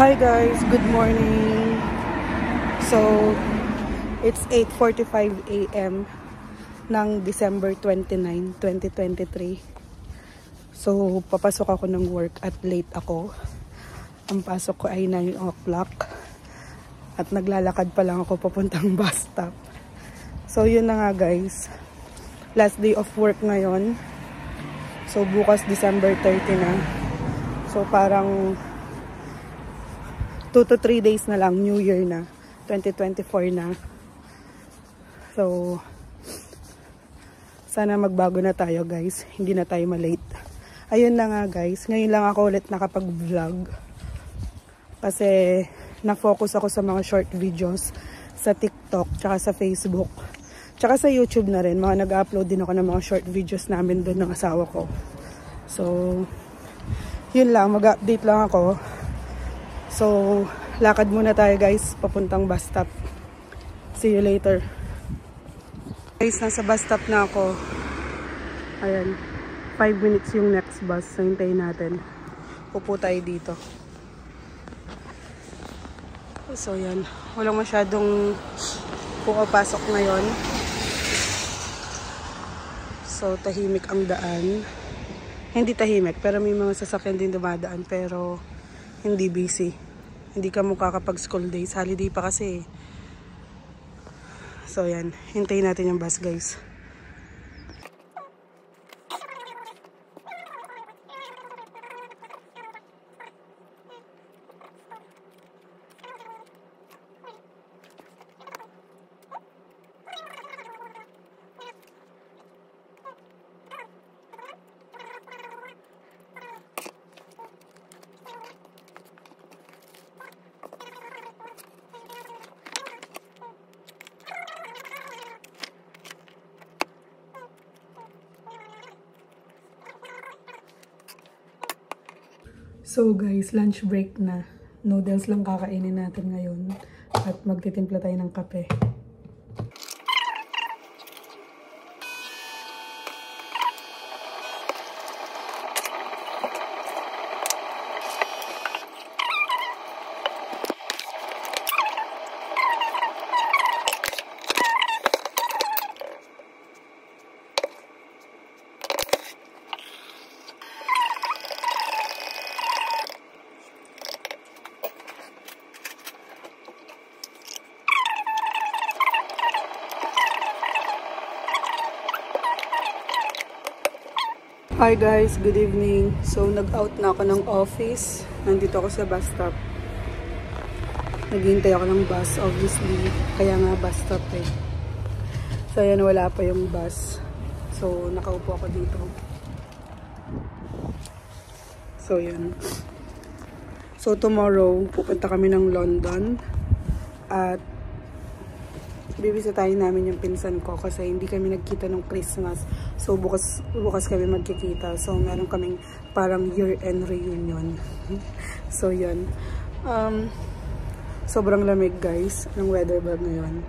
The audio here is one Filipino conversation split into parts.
Hi guys, good morning. So, it's 8:45 AM ng December 29, 2023. So, papasok ako ng work at late ako. Ang pasok ko ay 9 o'clock at naglalakad pa lang ako papuntang bus stop. So, yun na nga guys. Last day of work ngayon. So, bukas December 30 na. So, parang 2 to 3 days na lang, New Year na, 2024 na. So, sana magbago na tayo guys, hindi na tayo malate. Ayun na nga guys, ngayon lang ako ulit nakapag-vlog. Kasi, na-focus ako sa mga short videos sa TikTok, tsaka sa Facebook, tsaka sa YouTube na rin. Mga nag-upload din ako ng mga short videos namin doon ng asawa ko. So, yun lang, mag-update lang ako. So, lakad muna tayo guys, papuntang bus stop. See you later. Guys, nasa bus stop na ako. Ayan, 5 minutes yung next bus. So, hintayin natin. Upo tayo dito. So, yan. Walang masyadong pumapasok ngayon. So, tahimik ang daan. Hindi tahimik, pero may mga sasakyan din dumadaan. Pero, hindi busy. Hindi ka mukha kapag school days. Holiday pa kasi. So yan. Hintayin natin yung bus guys. So guys, lunch break na. Noodles lang kakainin natin ngayon. At magtitimpla tayo ng kape. Hi guys, good evening. So, nag-out na ako ng office. Nandito ako sa bus stop. Naghihintay ako ng bus, obviously. Kaya nga bus stop eh. So, ayan, wala pa yung bus. So, nakaupo ako dito. So, yun. So, tomorrow, pupunta kami ng London. At bibisitahin namin yung pinsan ko kasi hindi kami nagkita nung Christmas. So, bukas kami magkikita. So, meron kaming parang year-end reunion. So, yun. Sobrang lamig, guys. Anong weather ba ngayon?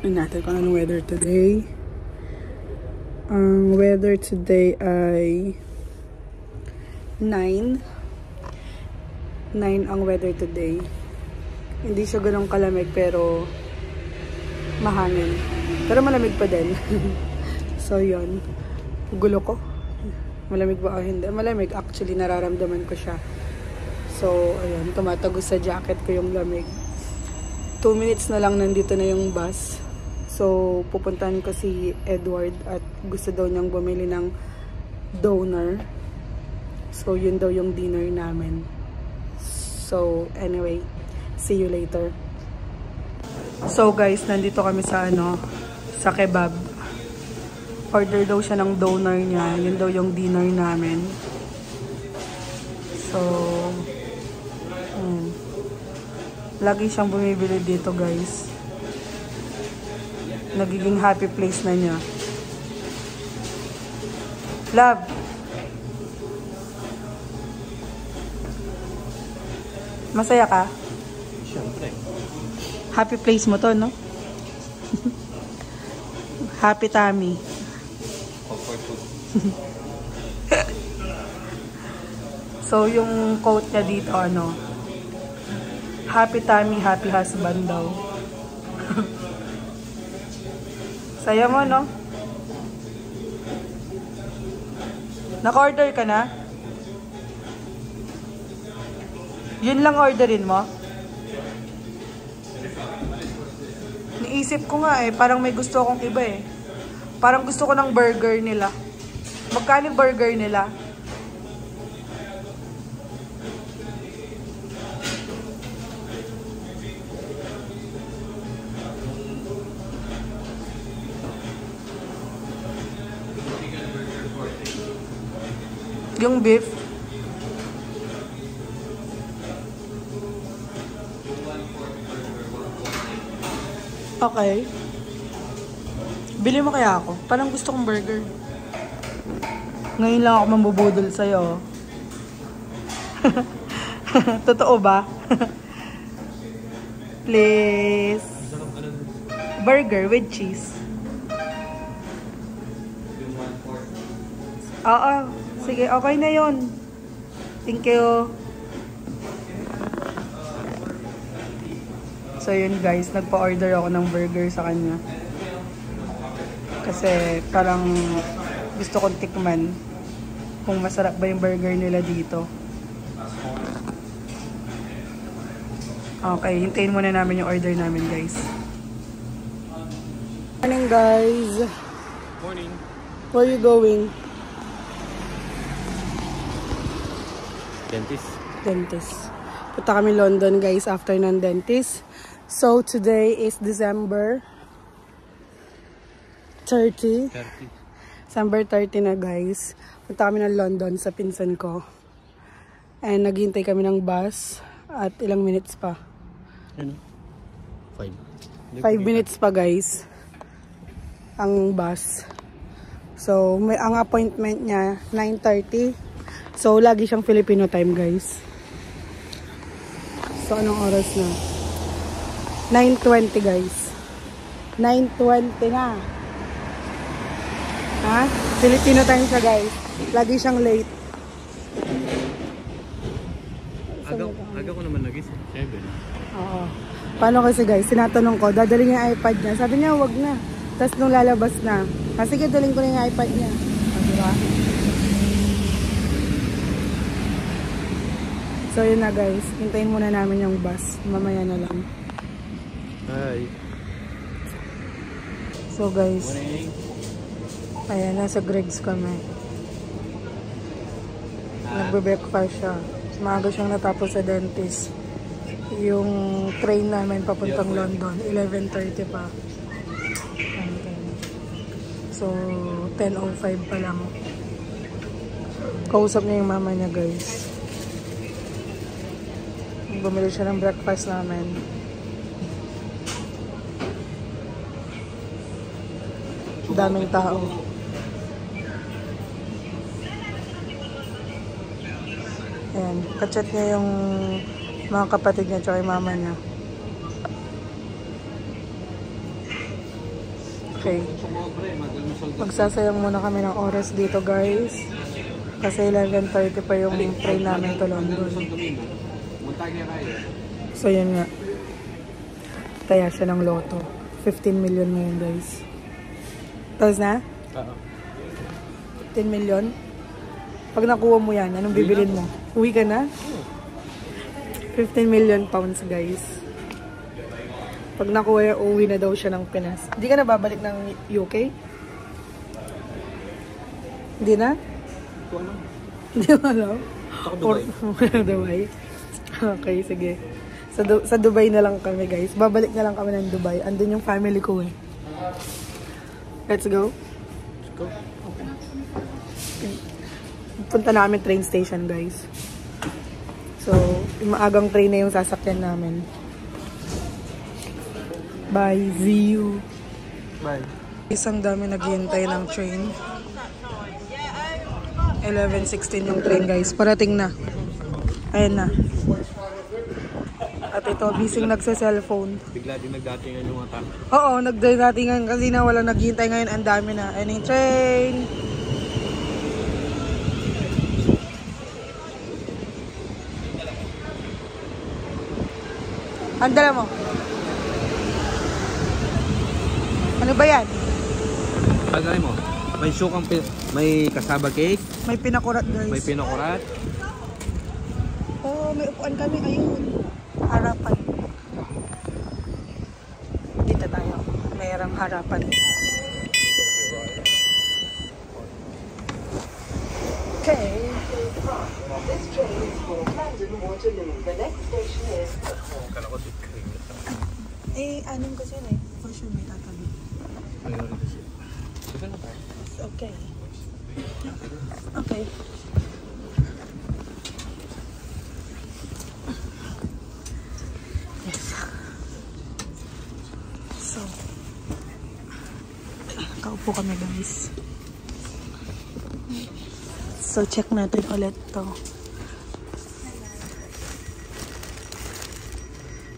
Tignan natin kung anong weather today. Ang weather today ay 9. 9 ang weather today. Hindi siya ganun kalamig pero mahangin. Pero malamig pa din. So, yun. Gulo ko. Malamig ba o hindi? Malamig. Actually, nararamdaman ko siya. So, ayun. Tumatagos sa jacket ko yung lamig. 2 minutes na lang nandito na yung bus. So, pupuntahan ko si Edward at gusto daw niyang bumili ng doner. So, yun daw yung dinner namin. So, anyway. See you later. So guys, nandito kami sa sa kebab. Order daw siya ng doner niya. Yun daw yung dinner namin. So, lagi siyang bumibili dito guys. Nagiging happy place na niya. Love! Masaya ka? Siyempre. Happy place mo to, no? Happy tummy. Comfort food. So, yung quote niya dito, Happy tummy, happy husband daw. Saya mo, no? Naka-order ka na? Yun lang orderin mo? Naisip ko nga eh, parang may gusto akong iba eh. Parang gusto ko ng burger nila. Magkano yung burger nila? Yung beef. Okay. Bili mo kaya ako? Parang gusto kong burger. Ngayon lang ako mambubudol sa'yo. Totoo ba? Please. Burger with cheese. Oo. Sige, okay na yun. Thank you. So yun guys, nagpa-order ako ng burger sa kanya. Kasi parang gusto kong tikman kung masarap ba yung burger nila dito. Okay, hintayin muna namin yung order namin guys. Morning guys. Morning. Where are you going? Dentist. Dentist. Punta kami London guys after ng dentist. So today is December 30. December 30 na guys. Punta kami ng London sa pinsan ko. And naghihintay kami ng bus at ilang minutes pa. Ano? 5 minutes pa guys. Ang bus. So may ang appointment niya 9:30. So lagi siyang Filipino time guys. So anong oras na? 9:20 guys. 9:20 na. Ha? Filipino time siya guys. Lagi siyang late. Aga ko naman nagising. 7. Oo. Paano kasi guys, sinatanong ko, dadalhin niya yung iPad niya. Sabi niya, wag na. Tapos nung lalabas na, sige, dalhin ko na yung iPad niya. Diba? So yun na guys, hintayin muna namin yung bus. Mamaya na lang. Hi. So guys, Morning. ayan, nasa Greg's kami. Nagbe-breakfast siya. Maaga siyang natapos sa dentist. Yung train namin papuntang London, 11:30 pa. So, 10:05 pa lang. Kausap niya yung mama niya guys. Bumili siya ng breakfast namin. Daming tao. Ayan, kachat niya yung mga kapatid niya tsaka yung mama niya. Okay. Magsasayang muna kami ng oras dito guys. Kasi 11:30 pa yung train namin to London. So yun nga. Taya siya ng loto. 15 million ngayon guys. Tapos na? Oo. 15 million? Pag nakuha mo yan, anong bibilin mo? Uwi ka na? 15 million pounds guys. Pag nakuha, uwi na daw siya ng Pinas. Hindi ka na babalik ng UK? Hindi na? Hindi mo alam? Dubai. Okay, sige. Sa Dubai na lang kami guys. Babalik na lang kami ng Dubai. Andun yung family ko eh. Let's go? Let's go. Okay. Punta na kami train station guys. So, yung maagang train na yung sasakyan namin. Bye. See you. Bye. Isang dami naghihintay ng train. 11:16 yung train guys. Parating na. Ayan na. At ito, busy nagsa-cellphone. Bigla din nagdatingan yung mga tao. Oo, nagdatingan kasi na wala naghihintay ngayon. Ang dami na. Ayan yung train. Ang dala mo? Ano ba yan? Pagkakay mo, may sukang, may kasaba cake, May pinakurat, guys. may pinakurat. Oh, may upuan kami. Ayun. Harapan. Dito tayo. Mayroong harapan. Okay. This train is for Camden Waterloo. The next station is... Kala ko si cream. Eh, anong kasi yun eh. For sure may tatabi. Okay. Okay. Yes. So, kaupo kami guys. So, check natin ulit to.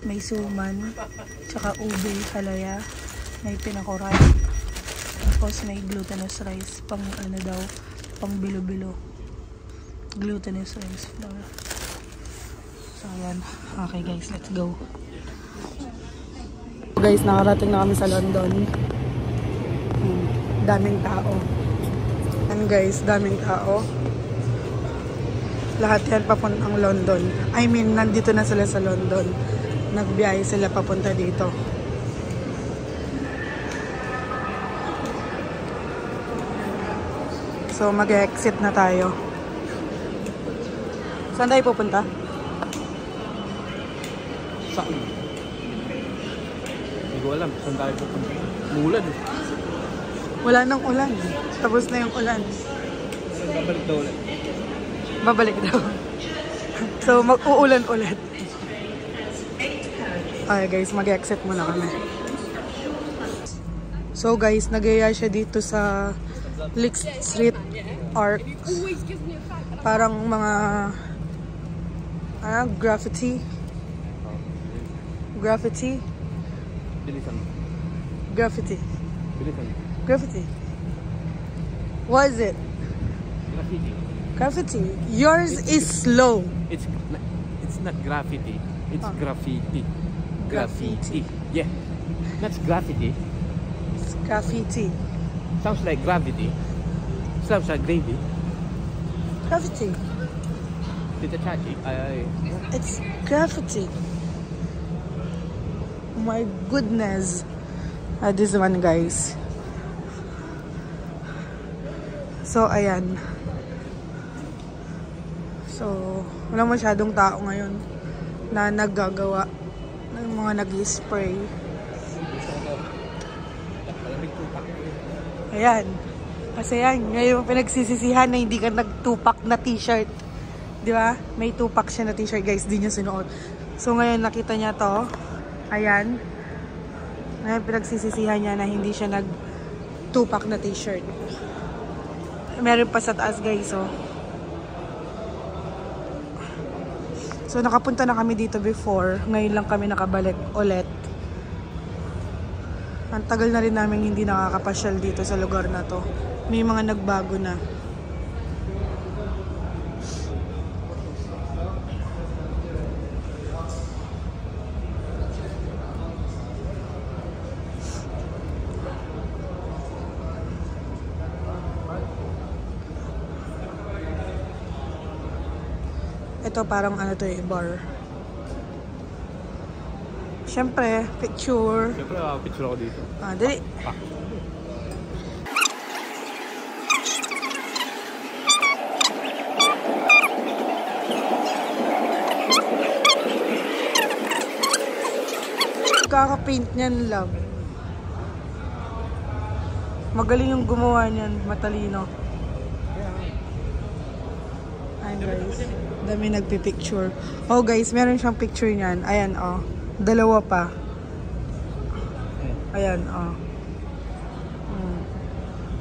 May suman, tsaka ube, halaya, may pinakurat, tapos may glutinous rice, pang ano daw, pang bilo-bilo. Glutinous rice flour. So, ayan. Okay guys, let's go. Guys, nakarating na kami sa London. Daming tao. And guys, daming tao. Lahat yan papuntang London. I mean, nandito na sila sa London. Nagbiyahe sila papunta dito. So, mag-exit na tayo. Saan tayo pupunta? Saan? Hindi ko alam. Saan tayo pupunta? Mulan. Wala nang ulan. Tapos na yung ulan. Babalik daw ulit. Babalik daw. So, mag-uulan ulit. Okay guys, mag-exit muna kami. So guys, nagaya siya dito sa Lick Street Arc. Parang mga graffiti. Graffiti. Bilisan mo. Graffiti. Bilisan mo. Graffiti. What is it? Graffiti. Graffiti. Yours is slow. It's not graffiti. It's graffiti. Graffiti. Yeah. That's graffiti. It's graffiti. Sounds like gravity. Sounds like gravy. Graffiti. Tita Chachi. It's graffiti. My goodness. This one guys. So ayan. So wala masyadong tao ngayon na naggagawa ng mga nag-spray. Ayan. Kasi yan, ngayon pinagsisisihan na hindi ka nag-tupak na t-shirt. Di ba? May tupak siya na t-shirt guys, di niya sinuot. So ngayon nakita niya to. Ayan. Ngayon pinagsisisihan niya na hindi siya nag-tupak na t-shirt. Meron pa sa taas guys, oh. So nakapunta na kami dito before. Ngayon lang kami nakabalik ulit. Ang tagal na rin namin hindi nakakapasyal dito sa lugar na to. May mga nagbago na. Ito parang ano to eh, bar. Siyempre, picture. Siyempre, picture ako dito. Dali. Kaka-paint niyan, love. Magaling yung gumawa niyan, matalino. Ayan guys, dami nagpipicture. Oh guys, meron siyang picture niyan. Ayan oh, dalawa pa. Ayan oh.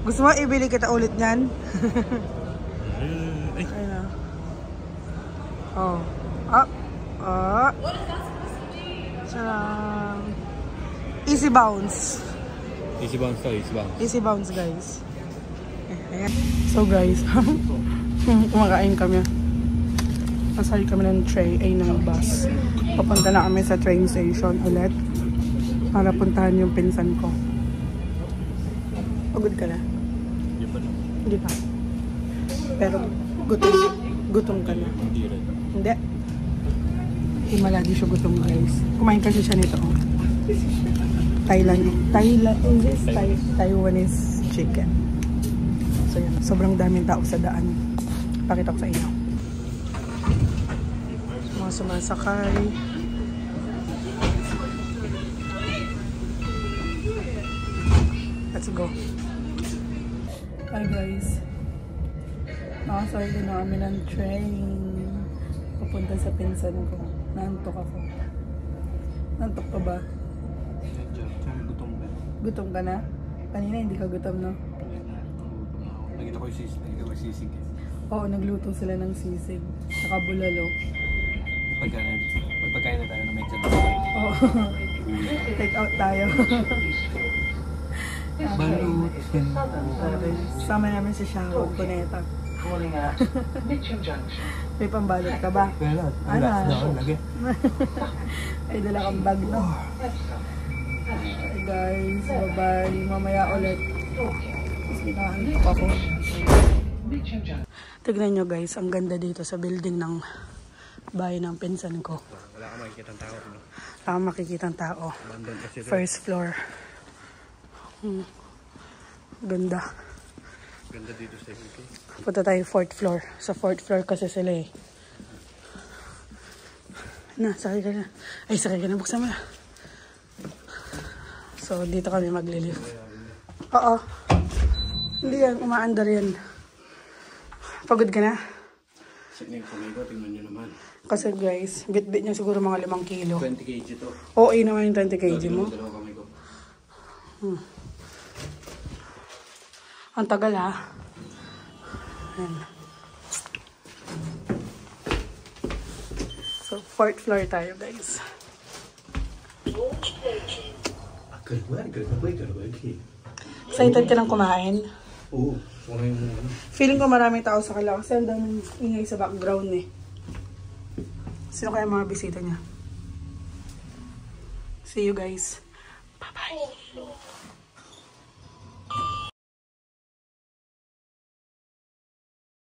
Gusto mo ibili kita ulit niyan? Ayan oh. Oh. Oh. Easy bounce. Easy bounce to, easy bounce. Easy bounce guys. Ayan. So guys, kumakain kami. Nasali kami ng tray ay ng bus. Papunta na kami sa train station ulit para puntahan yung pinsan ko. Pagod ka na? Hindi pa. Pero gutom ka na. Hindi. Himala di siya gutom guys. Kumain kasi siya nito. Taiwanese chicken. So yan, sobrang daming tao sa daan. Pakita ko sa inyo. Mga sumasakay. Let's go. Hi guys. Nakasarili na kami ng train. Papunta sa pinsan ko. Naantok ako. Naantok ka ba? Gutom ka na? Kanina hindi ka gutom, no? Nakita ko yung sisig. Oo, nagluto sila ng sisig. Saka bulalo. Magpagkain na tayo na medyo. Oo. Take out tayo. Balut. Okay. Sama namin si Sharon Cuneta. May pambalot ka ba? Ano? Ay, dala kang bag, no? Okay, guys, bye-bye. Mamaya ulit. Kasi nakahanap ako. Tignan nyo guys, ang ganda dito sa building ng bahay ng pinsan ko. Wala ka makikitang tao. Wala ka makikitang tao. First floor. Ganda. Ganda dito sa UK. Punta tayo 4th floor. Sa 4th floor kasi sila eh. Na, sakay ka na. Ay, sakay ka na. Buksan mo na. So, dito kami maglilift. Oo. Hindi yan. Umaandar yan. Pagod ka na? Sige, kumigo. Tingnan nyo naman. Kasi guys, bit-bit niya siguro mga 5 kilo. 20 kg to. Oo, naman yung 20 kg mo. Dalawa kami ko. Ang tagal ha. Ayan. So, 4th floor tayo guys. Excited ka nang kumain? Oo. Feeling ko maraming tao sa kala kasi ang daming ingay sa background eh. Sino kaya mga bisita niya? See you guys. Bye-bye.